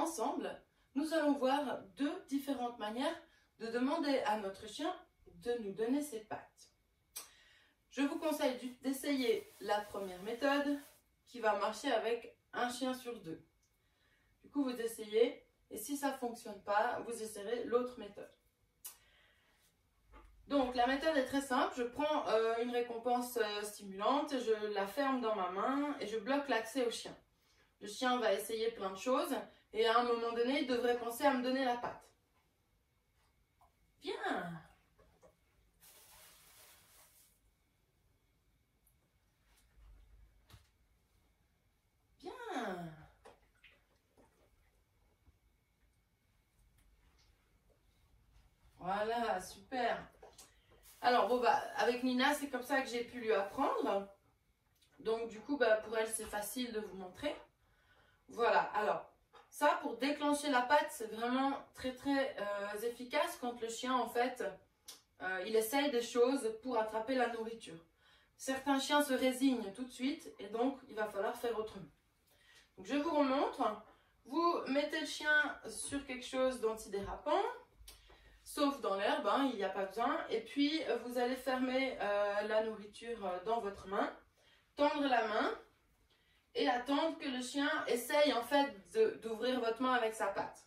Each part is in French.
ensemble, nous allons voir deux différentes manières de demander à notre chien de nous donner ses pattes. Je vous conseille d'essayer la première méthode qui va marcher avec un chien sur deux. Du coup, vous essayez et si ça ne fonctionne pas, vous essayerez l'autre méthode. Donc, la méthode est très simple. Je prends une récompense stimulante, je la ferme dans ma main et je bloque l'accès au chien. Le chien va essayer plein de choses et à un moment donné, il devrait penser à me donner la patte. Bien! Bien! Voilà, super! Alors, bon, avec Nina, c'est comme ça que j'ai pu lui apprendre. Donc, du coup, pour elle, c'est facile de vous montrer. Voilà, alors, ça, pour déclencher la patte, c'est vraiment très, très efficace quand le chien, en fait, il essaye des choses pour attraper la nourriture. Certains chiens se résignent tout de suite et donc, il va falloir faire autrement. Donc, je vous remontre. Vous mettez le chien sur quelque chose d'antidérapant. Sauf dans l'herbe, hein, il n'y a pas besoin. Et puis, vous allez fermer la nourriture dans votre main, tendre la main et attendre que le chien essaye en fait d'ouvrir votre main avec sa patte.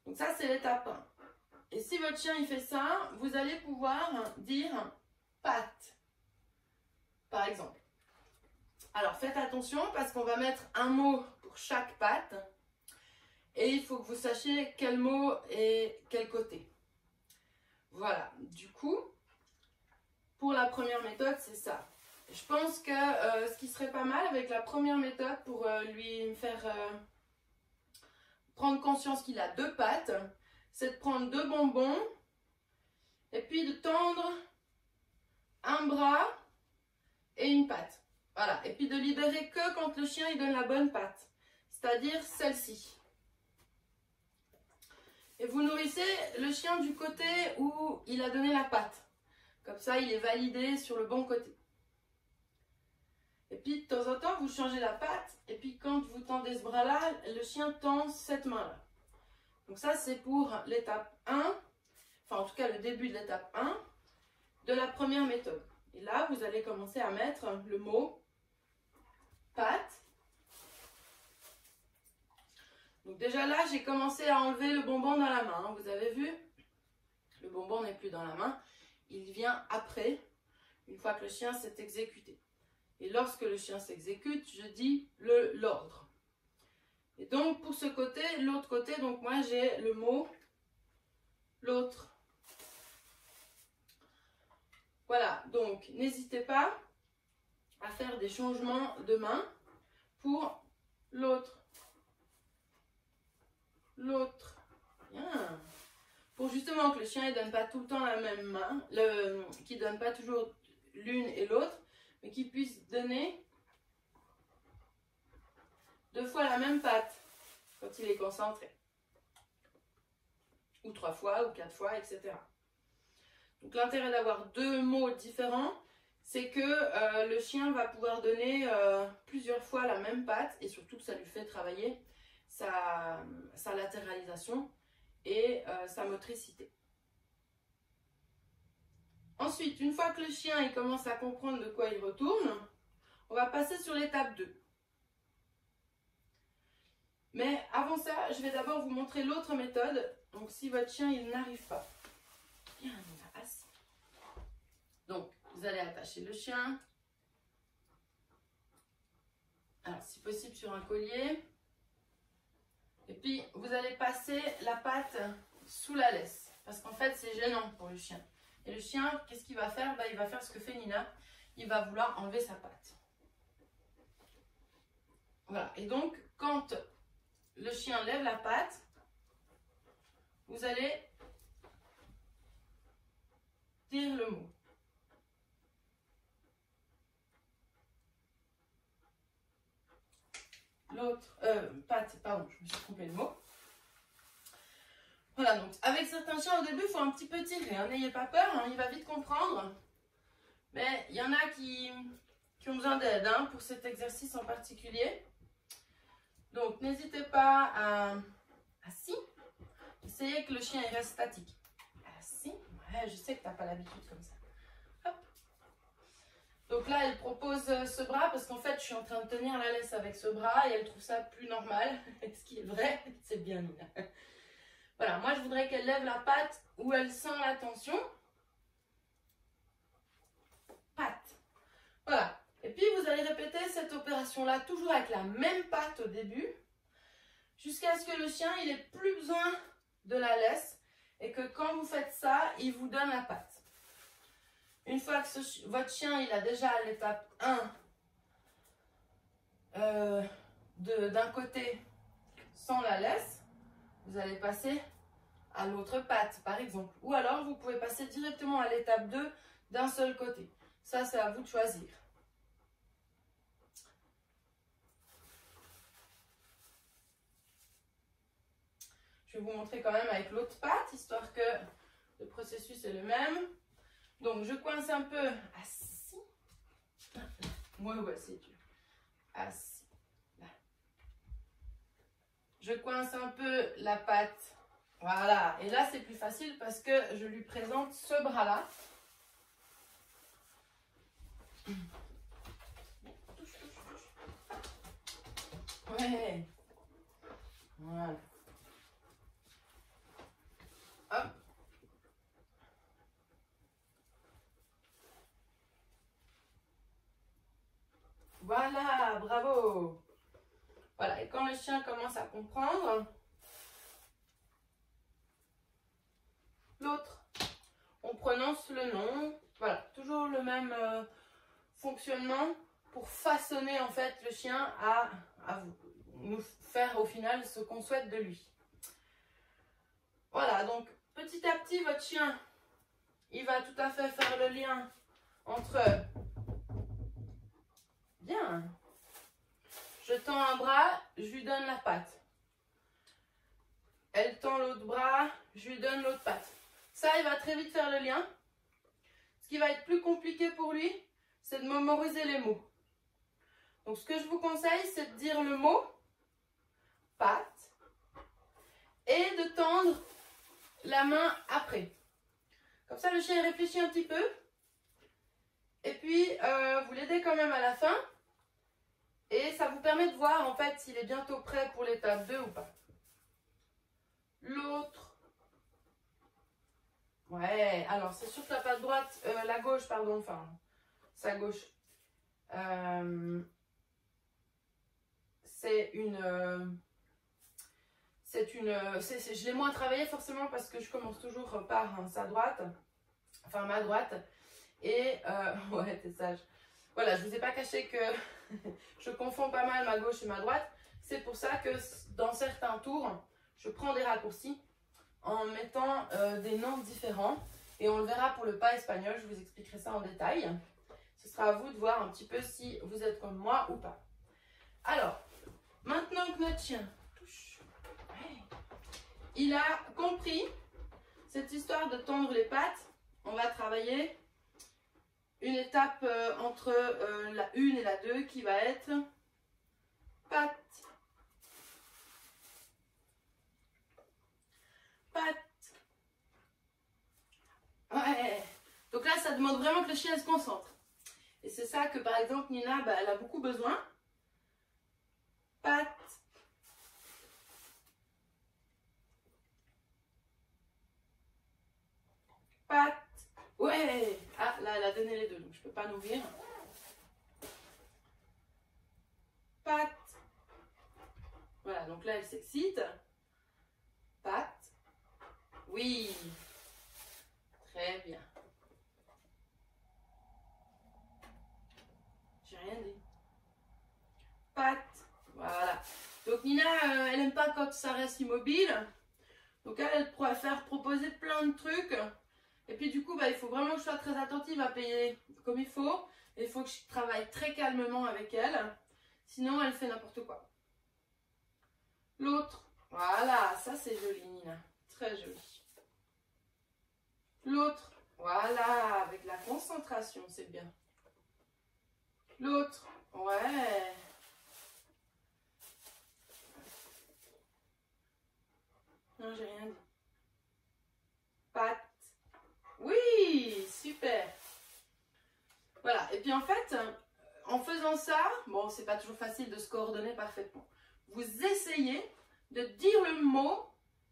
Donc ça, c'est l'étape 1. Et si votre chien il fait ça, vous allez pouvoir dire patte, par exemple. Alors, faites attention parce qu'on va mettre un mot pour chaque patte. Et il faut que vous sachiez quel mot est quel côté. Voilà, du coup, pour la première méthode, c'est ça. Je pense que ce qui serait pas mal avec la première méthode pour lui faire prendre conscience qu'il a deux pattes, c'est de prendre deux bonbons et puis de tendre un bras et une patte. Voilà, et puis de libérer que quand le chien il donne la bonne patte, c'est-à-dire celle-ci. Et vous nourrissez le chien du côté où il a donné la patte. Comme ça, il est validé sur le bon côté. Et puis, de temps en temps, vous changez la patte. Et puis, quand vous tendez ce bras-là, le chien tend cette main-là. Donc ça, c'est pour l'étape 1. Enfin, en tout cas, le début de l'étape 1 de la première méthode. Et là, vous allez commencer à mettre le mot patte. Donc déjà là, j'ai commencé à enlever le bonbon dans la main. Vous avez vu? Le bonbon n'est plus dans la main. Il vient après, une fois que le chien s'est exécuté. Et lorsque le chien s'exécute, je dis l'ordre. Et donc pour ce côté, l'autre côté, donc moi j'ai le mot l'autre. Voilà, donc n'hésitez pas à faire des changements de main pour l'autre. L'autre. Bien. Pour justement que le chien ne donne pas tout le temps la même main, qu'il ne donne pas toujours l'une et l'autre, mais qu'il puisse donner 2 fois la même patte quand il est concentré. Ou 3 fois, ou 4 fois, etc. Donc l'intérêt d'avoir 2 mots différents, c'est que le chien va pouvoir donner plusieurs fois la même patte et surtout que ça lui fait travailler sa latéralisation et sa motricité. Ensuite, une fois que le chien il commence à comprendre de quoi il retourne, on va passer sur l'étape 2. Mais avant ça, je vais d'abord vous montrer l'autre méthode. Donc si votre chien il n'arrive pas, bien, on va assis. Donc vous allez attacher le chien. Alors si possible sur un collier. Et puis, vous allez passer la patte sous la laisse. Parce qu'en fait, c'est gênant pour le chien. Et le chien, qu'est-ce qu'il va faire? Il va faire ce que fait Nina. Il va vouloir enlever sa patte. Voilà. Et donc, quand le chien lève la patte, vous allez dire le mot. L'autre, patte, pardon, je me suis trompé le mot. Voilà, donc avec certains chiens au début, il faut un petit peu tirer, hein, n'ayez pas peur, hein, il va vite comprendre. Mais il y en a qui ont besoin d'aide hein, pour cet exercice en particulier. Donc, n'hésitez pas à assis. Essayez que le chien il reste statique. Assis. Ouais, je sais que tu n'as pas l'habitude comme ça. Hop. Donc là, elle propose ce bras parce qu'en fait, je suis en train de tenir la laisse avec ce bras et elle trouve ça plus normal. Ce qui est vrai, c'est bien Nina. Voilà, moi je voudrais qu'elle lève la patte où elle sent la tension. Patte. Voilà. Et puis vous allez répéter cette opération-là toujours avec la même patte au début, jusqu'à ce que le chien il ait plus besoin de la laisse et que quand vous faites ça, il vous donne la patte. Une fois que votre chien il a déjà l'étape 1 d'un côté sans la laisse, vous allez passer à l'autre patte par exemple. Ou alors vous pouvez passer directement à l'étape 2 d'un seul côté. Ça c'est à vous de choisir. Je vais vous montrer quand même avec l'autre patte, histoire que le processus est le même. Donc, je coince un peu assis. Ouais, c'est dur. Assis. Là. Je coince un peu la patte. Voilà. Et là, c'est plus facile parce que je lui présente ce bras-là. Touche. Ouais. Voilà. Hop. Voilà, bravo. Voilà, et quand le chien commence à comprendre, l'autre, on prononce le nom. Voilà, toujours le même fonctionnement pour façonner en fait le chien à nous faire au final ce qu'on souhaite de lui. Voilà, donc petit à petit, votre chien, il va tout à fait faire le lien entre... Bien. Je tends un bras, je lui donne la patte. Elle tend l'autre bras, je lui donne l'autre patte. Ça, il va très vite faire le lien. Ce qui va être plus compliqué pour lui, c'est de mémoriser les mots. Donc, ce que je vous conseille, c'est de dire le mot patte et de tendre la main après. Comme ça, le chien réfléchit un petit peu. Et puis, vous l'aidez quand même à la fin. Et ça vous permet de voir en fait s'il est bientôt prêt pour l'étape 2 ou pas. L'autre. Ouais, alors c'est sur la patte droite, la gauche, pardon, enfin, sa gauche. Je l'ai moins travaillé forcément parce que je commence toujours par sa droite, enfin ma droite. Et, ouais, t'es sage. Voilà, je vous ai pas caché que je confonds pas mal ma gauche et ma droite. C'est pour ça que dans certains tours, je prends des raccourcis en mettant des noms différents. Et on le verra pour le pas espagnol, je vous expliquerai ça en détail. Ce sera à vous de voir un petit peu si vous êtes comme moi ou pas. Alors, maintenant que notre chien touche, il a compris cette histoire de tendre les pattes, on va travailler une étape entre la 1 et la 2 qui va être patte, patte. Ouais. Donc là, ça demande vraiment que le chien se concentre. Et c'est ça que par exemple Nina, elle a beaucoup besoin. Patte. Patte. Ouais. Ah, là, elle a donné les deux, donc je ne peux pas l'ouvrir. Patte. Voilà, donc là, elle s'excite. Patte. Oui. Très bien. J'ai rien dit. Patte. Voilà. Donc Nina, elle n'aime pas quand ça reste immobile. Donc elle pourrait faire proposer plein de trucs. Et puis du coup, il faut vraiment que je sois très attentive à payer comme il faut. Et il faut que je travaille très calmement avec elle. Sinon, elle fait n'importe quoi. L'autre. Voilà, ça c'est joli Nina. Très joli. L'autre. Voilà, avec la concentration, c'est bien. L'autre. Ouais. Non, j'ai rien dit. Pattes. Oui, super. Voilà, et puis en fait, en faisant ça, bon, c'est pas toujours facile de se coordonner parfaitement. Vous essayez de dire le mot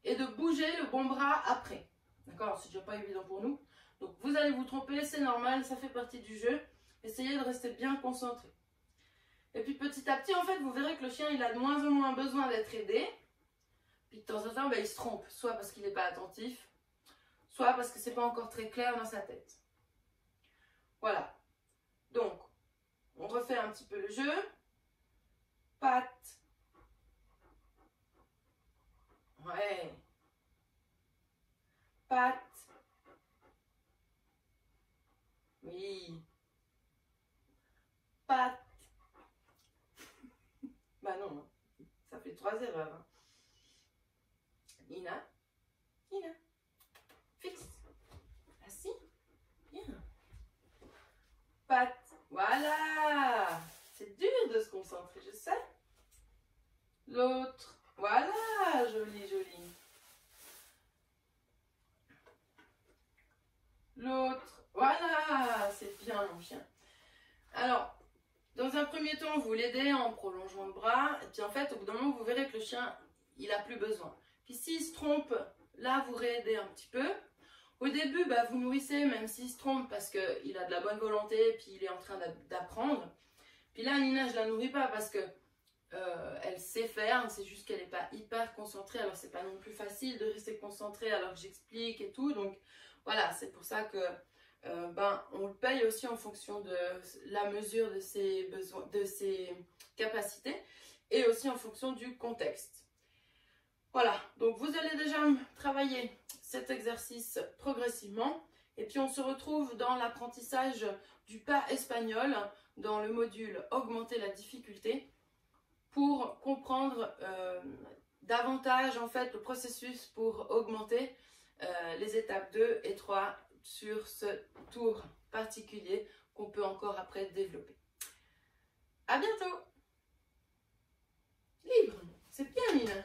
et de bouger le bon bras après. D'accord? C'est déjà pas évident pour nous. Donc vous allez vous tromper, c'est normal, ça fait partie du jeu. Essayez de rester bien concentré. Et puis petit à petit, en fait, vous verrez que le chien, il a de moins en moins besoin d'être aidé. Puis de temps en temps, il se trompe, soit parce qu'il n'est pas attentif, soit parce que c'est pas encore très clair dans sa tête. Voilà. Donc, on refait un petit peu le jeu. Pattes. Ouais. Pattes. Oui. Pattes. Bah non, ça fait 3 erreurs. Hein. Nina. Nina. Fixe. Assis. Bien. Pattes. Voilà. C'est dur de se concentrer, je sais. L'autre. Voilà. Joli, joli. L'autre. Voilà. C'est bien, mon chien. Alors, dans un premier temps, vous l'aidez en prolongeant le bras. Et puis en fait, au bout d'un moment, vous verrez que le chien, il n'a plus besoin. Puis s'il se trompe, là, vous réaidez un petit peu. Au début, vous nourrissez, même s'il se trompe, parce qu'il a de la bonne volonté, puis il est en train d'apprendre. Puis là, Nina, je ne la nourris pas parce que elle sait faire, c'est juste qu'elle n'est pas hyper concentrée. Alors, c'est pas non plus facile de rester concentrée alors que j'explique et tout. Donc, voilà, c'est pour ça que on le paye aussi en fonction de la mesure de ses besoins, de ses capacités et aussi en fonction du contexte. Voilà, donc vous allez déjà travailler cet exercice progressivement et puis on se retrouve dans l'apprentissage du pas espagnol dans le module augmenter la difficulté pour comprendre davantage en fait le processus pour augmenter les étapes 2 et 3 sur ce tour particulier qu'on peut encore après développer. À bientôt. Libre, c'est bien Nina.